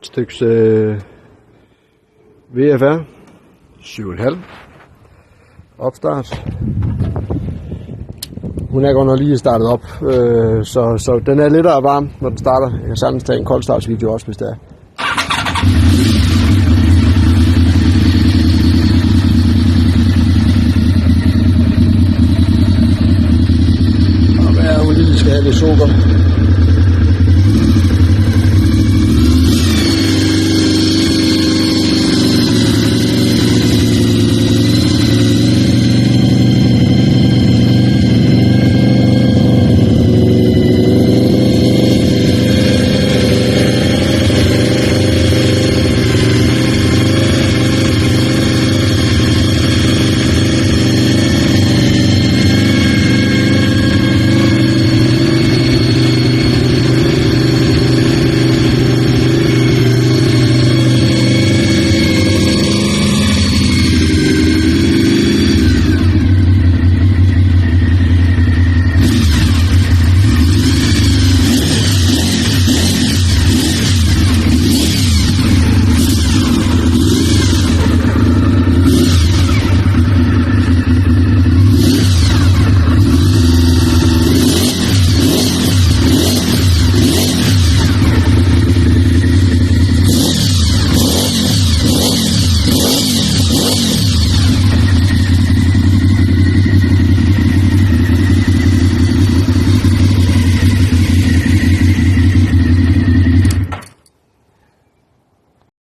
et stykke VFR 7,5 opstart. Hun er godt nok lige startet op, så den er lettere varm, når den starter. Jeg kan sagtens tage en koldstartsvideo også, hvis det er. Og hvad er hun lige skal have lidt sukker?